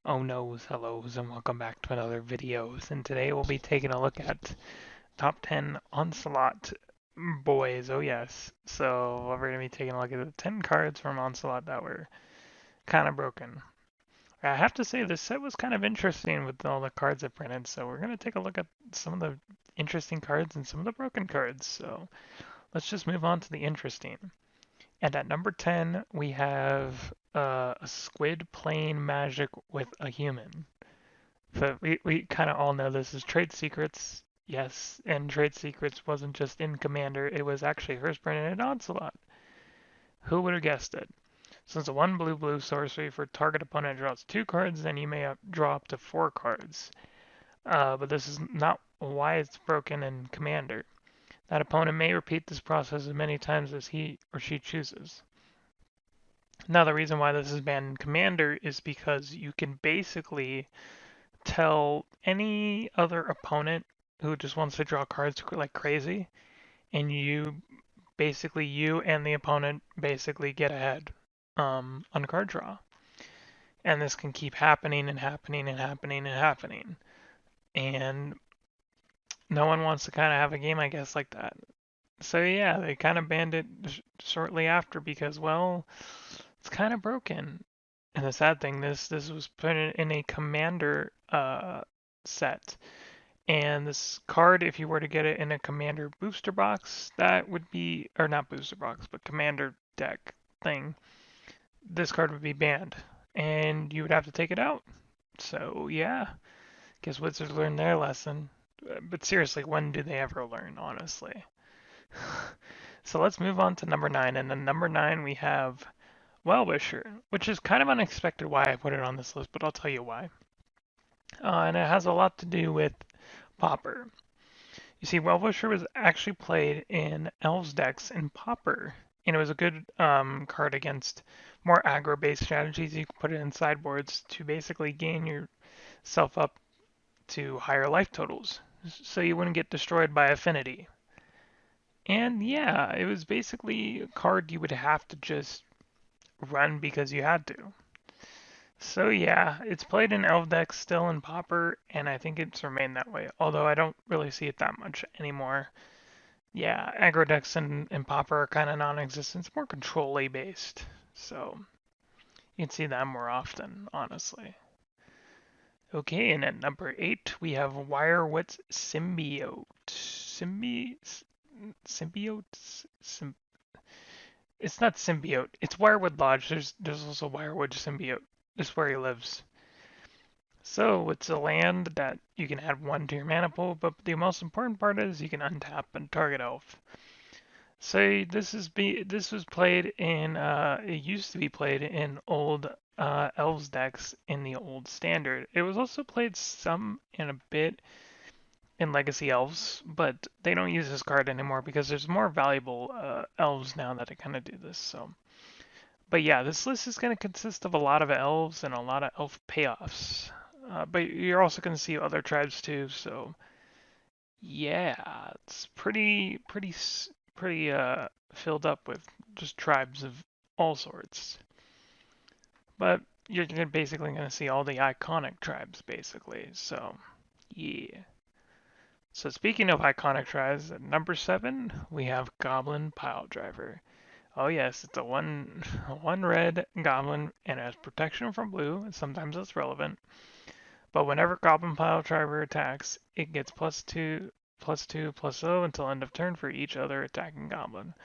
Oh no's, hellos, and welcome back to another videos. And today we'll be taking a look at top 10 Onslaught boys. Oh yes. So we're going to be taking a look at the 10 cards from Onslaught that were kind of broken. I have to say this set was kind of interesting with all the cards it printed. So we're going to take a look at some of the interesting cards and some of the broken cards. So let's just move on to the interesting. And at number 10, we have a squid playing magic with a human. But we kind of all know this is Trade Secrets. Yes, and Trade Secrets wasn't just in Commander, it was actually first printed in Onslaught. Who would have guessed it? So it's a 1 blue blue sorcery for target opponent draws 2 cards, then you may draw up to 4 cards. But this is not why it's broken in Commander. That opponent may repeat this process as many times as he or she chooses. Now, the reason why this is banned in Commander is because you can basically tell any other opponent who just wants to draw cards like crazy, and you and the opponent basically get ahead on card draw. And this can keep happening and happening and happening and happening. And no one wants to kind of have a game, I guess, like that. So yeah, they kind of banned it shortly after because, well, it's kind of broken. And the sad thing, this was put in a commander set. And this card, if you were to get it in a commander booster box, that would be, or not booster box, but commander deck thing, this card would be banned. And you would have to take it out. So yeah, guess Wizards learned their lesson. But seriously, when do they ever learn, honestly? So let's move on to number 9. And then number 9 we have Well-Wisher, which is kind of unexpected why I put it on this list, but I'll tell you why. And it has a lot to do with Pauper. You see, Well-Wisher was actually played in Elves decks in Pauper, and it was a good card against more aggro-based strategies. You could put it in sideboards to basically gain yourself up to higher life totals, so you wouldn't get destroyed by affinity. And yeah, it was basically a card you would have to just run because you had to. So yeah, it's played in Elf decks still in Pauper, and I think it's remained that way, although I don't really see it that much anymore. Yeah, aggro decks and Pauper are kind of non-existent. It's more control-y based, so you can see that more often, honestly. Okay, and at number 8, we have Wirewit's Symbiote. Symbiote? It's not Symbiote. It's Wirewood Lodge. There's also Wirewood Symbiote. This is where he lives. So it's a land that you can add 1 to your mana pool, but the most important part is you can untap and target elf. So this was played in it used to be played in old elves decks in the old standard. It was also played some in a bit in Legacy Elves, but they don't use this card anymore because there's more valuable elves now that kind of do this. So, but yeah, this list is going to consist of a lot of elves and a lot of elf payoffs. But you're also going to see other tribes too. So yeah, it's pretty filled up with just tribes of all sorts. But you're basically going to see all the iconic tribes basically. So yeah. So speaking of iconic tribes, at number 7 we have Goblin Piledriver. Oh yes, it's a one red goblin and it has protection from blue, and sometimes that's relevant. But whenever Goblin Piledriver attacks, it gets +2/+2/+0 until end of turn for each other attacking goblin.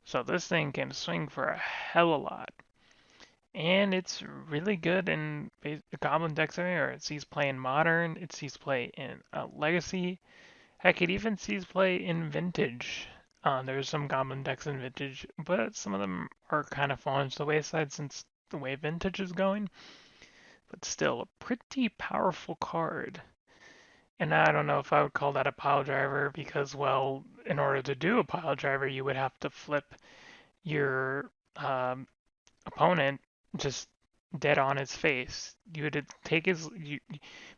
So this thing can swing for a hell of a lot. And it's really good in the Goblin decks or it sees play in Modern, it sees play in Legacy. Heck, it even sees play in Vintage. There's some Goblin decks in Vintage, but some of them are kind of falling to the wayside since the way Vintage is going. But still, a pretty powerful card. And I don't know if I would call that a pile driver because, well, in order to do a pile driver, you would have to flip your opponent just dead on his face. You would take you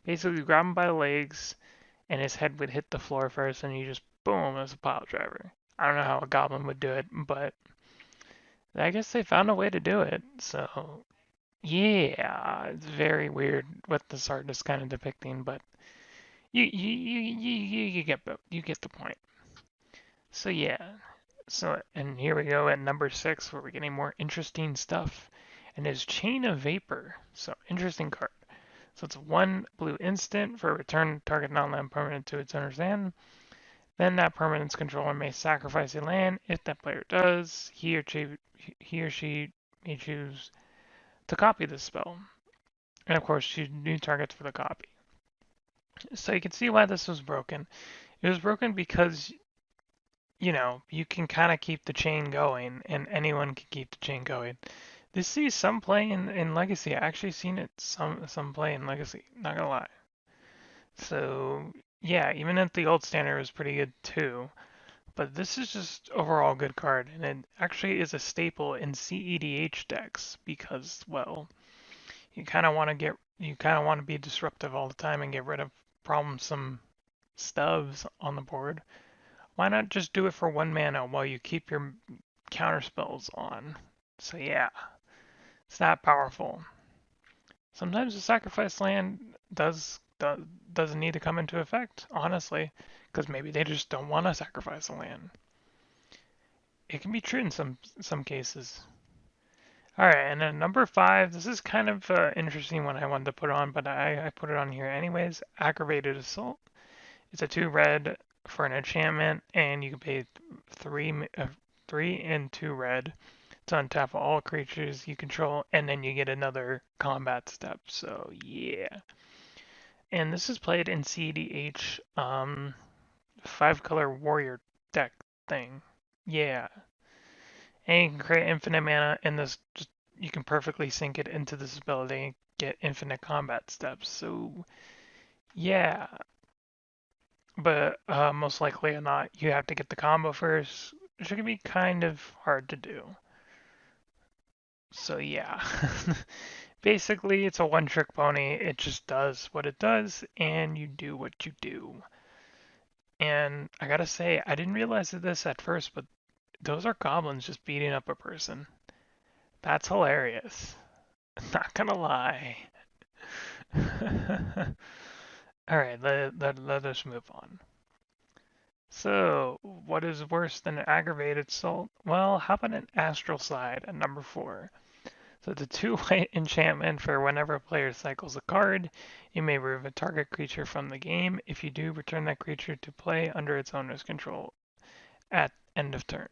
basically grab him by the legs, and his head would hit the floor first, and you just boom as a pile driver. I don't know how a goblin would do it, but I guess they found a way to do it. So Yeah, it's very weird what this art is kind of depicting, but you get the point. So yeah, so and here we go at number 6 where we're getting more interesting stuff, and is Chain of Vapor. So interesting card. So it's 1 blue instant for return target non-land permanent to its owner's hand. Then that permanent's controller may sacrifice a land. If that player does, he or she may choose to copy the spell, and of course choose new targets for the copy. So you can see why this was broken. It was broken because you can kind of keep the chain going, and anyone can keep the chain going. This sees some play in Legacy. I actually seen it some play in Legacy. Not gonna lie. So yeah, even if the old standard was pretty good too, but this is just overall good card, and it actually is a staple in CEDH decks because well, you kind of want to be disruptive all the time and get rid of problemsome stubs on the board. Why not just do it for 1 mana while you keep your counter spells on? So yeah, it's that powerful. Sometimes the sacrifice land doesn't need to come into effect, honestly, because maybe they just don't want to sacrifice a land. It can be true in some cases. All right, and then number 5. This is kind of interesting one I wanted to put on, but I put it on here anyways. Aggravated Assault. It's a 2 red for an enchantment, and you can pay 3 and 2 red to untap all creatures you control, and then you get another combat step. So yeah, and this is played in CDH 5-color warrior deck thing. Yeah, and you can create infinite mana, and this just you can perfectly sync it into this ability and get infinite combat steps. So yeah, but most likely or not, you have to get the combo first, which can be kind of hard to do. So yeah, basically it's a one-trick pony. It just does what it does, and you do what you do. And I gotta say, I didn't realize this at first, but those are goblins just beating up a person. That's hilarious. Not gonna lie. Alright, let us move on. So, what is worse than an aggravated assault? Well, how about an Astral Slide at number 4? So it's a 2-white enchantment for whenever a player cycles a card, you may remove a target creature from the game. If you do, return that creature to play under its owner's control at end of turn.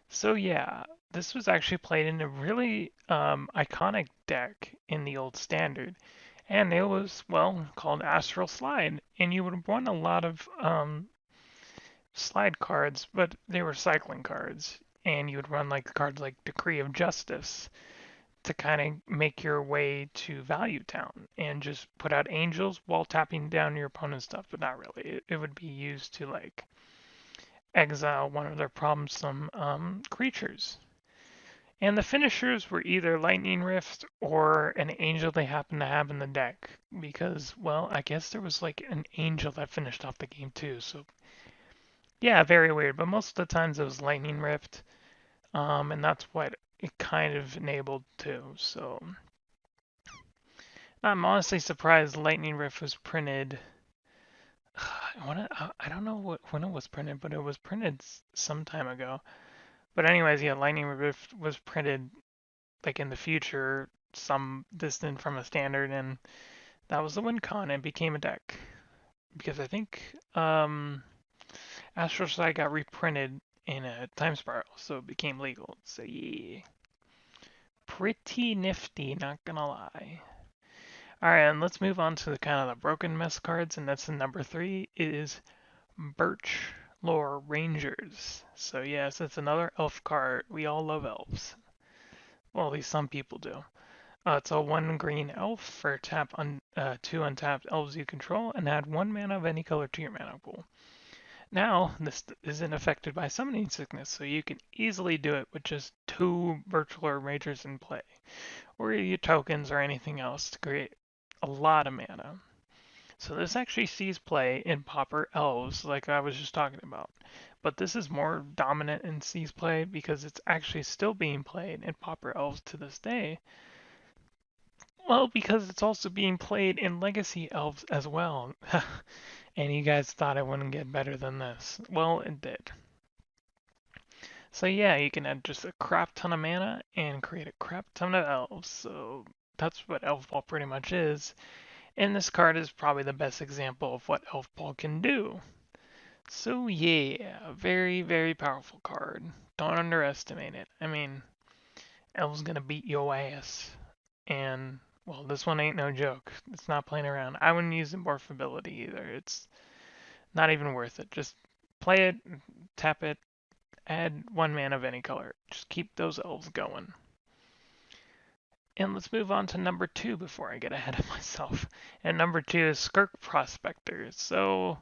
So yeah, this was actually played in a really iconic deck in the old standard, and it was well called Astral Slide, and you would have won a lot of slide cards, but they were cycling cards, and you would run like cards like Decree of Justice to kind of make your way to Value Town and just put out angels while tapping down your opponent's stuff, but not really. It would be used to like exile one of their problemsome creatures. And the finishers were either Lightning Rift or an angel they happened to have in the deck. Because, well, I guess there was like an angel that finished off the game too. So, yeah, very weird. But most of the times it was Lightning Rift. And that's what it kind of enabled too. So, I'm honestly surprised Lightning Rift was printed. I don't know when it was printed, but it was printed some time ago. But anyways, yeah, Lightning Rift was printed like in the future, some distant from a standard, and that was the win con. It became a deck because I think Astral Slide got reprinted in a time spiral, so it became legal. So yeah, pretty nifty, not gonna lie. All right, and let's move on to the kind of the broken mess cards, and that's the number 3 is Birch Lore Rangers. So yes, it's another elf card. We all love elves. Well, at least some people do. It's a 1 green elf for 2 untapped elves you control, and add 1 mana of any color to your mana pool. Now, this isn't affected by summoning sickness, so you can easily do it with just 2 virtual rangers in play, or your tokens or anything else to create a lot of mana. So this actually sees play in Pauper Elves, like I was just talking about. But this is more dominant in sees play because it's actually still being played in Pauper Elves to this day. Well, because it's also being played in Legacy Elves as well. And you guys thought it wouldn't get better than this. Well, it did. So yeah, you can add just a crap ton of mana and create a crap ton of elves. So that's what Elf Ball pretty much is. And this card is probably the best example of what Elf Ball can do. So yeah, very, very powerful card. Don't underestimate it. I mean, Elf's gonna beat your ass. And, well, this one ain't no joke. It's not playing around. I wouldn't use Morphability either. It's not even worth it. Just play it, tap it, add 1 mana of any color. Just keep those elves going. And let's move on to number 2 before I get ahead of myself. And number 2 is Kirk Prospectors. So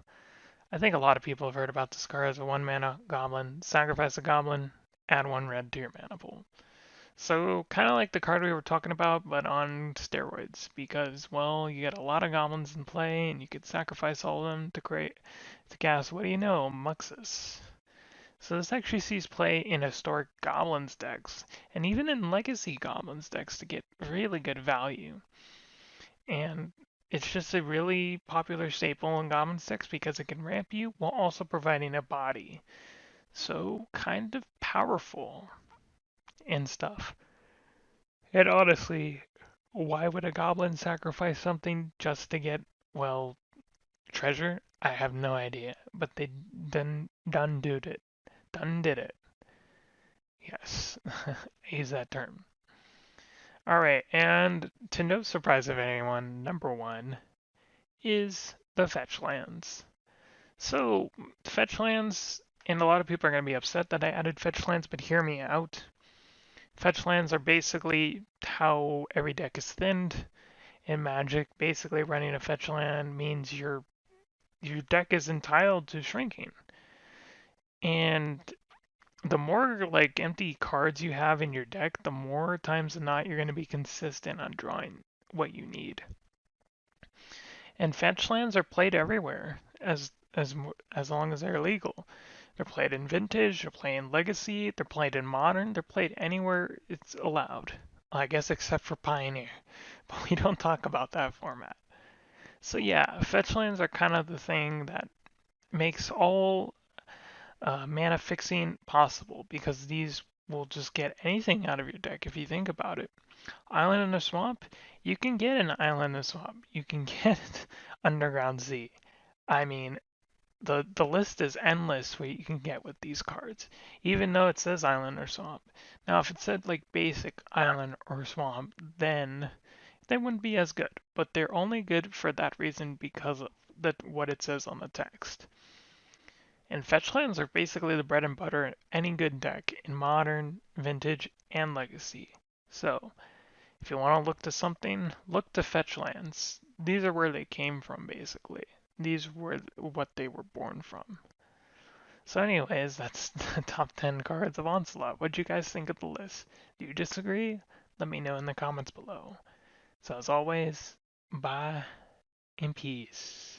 I think a lot of people have heard about this card as a 1 mana goblin. Sacrifice a goblin, add 1 red to your mana pool. So kind of like the card we were talking about, but on steroids, because well, you get a lot of goblins in play, and you could sacrifice all of them to cast. What do you know, Muxus. So this actually sees play in historic goblins decks, and even in legacy goblins decks to get really good value. And it's just a really popular staple in goblins decks because it can ramp you while also providing a body. So kind of powerful and stuff. And honestly, why would a goblin sacrifice something just to get, well, treasure? I have no idea. But they done did it. Done did it. Yes, I use that term. Alright, and to no surprise of anyone, number 1 is the Fetchlands. So, Fetchlands, and a lot of people are going to be upset that I added Fetchlands, but hear me out. Fetchlands are basically how every deck is thinned in Magic. Basically, running a Fetchland means your deck is entitled to shrinking, and the more like empty cards you have in your deck, the more times than not you're going to be consistent on drawing what you need. And Fetchlands are played everywhere as long as they're legal. They're played in Vintage, they're played in Legacy, they're played in Modern, they're played anywhere it's allowed. I guess except for Pioneer, but we don't talk about that format. So yeah, Fetchlands are kind of the thing that makes all mana fixing possible because these will just get anything out of your deck if you think about it. Island in a Swamp, you can get an Island in a Swamp. You can get Underground Z. I mean, the list is endless what you can get with these cards, even though it says Island or Swamp. Now, if it said like basic Island or Swamp, then they wouldn't be as good. But they're only good for that reason because of what it says on the text. And Fetchlands are basically the bread and butter in any good deck in Modern, Vintage, and Legacy. So, if you want to look to something, look to Fetchlands. These are where they came from, basically. These were what they were born from. So anyways, that's the top 10 cards of Onslaught. What'd you guys think of the list? Do you disagree? Let me know in the comments below. So as always, bye in peace.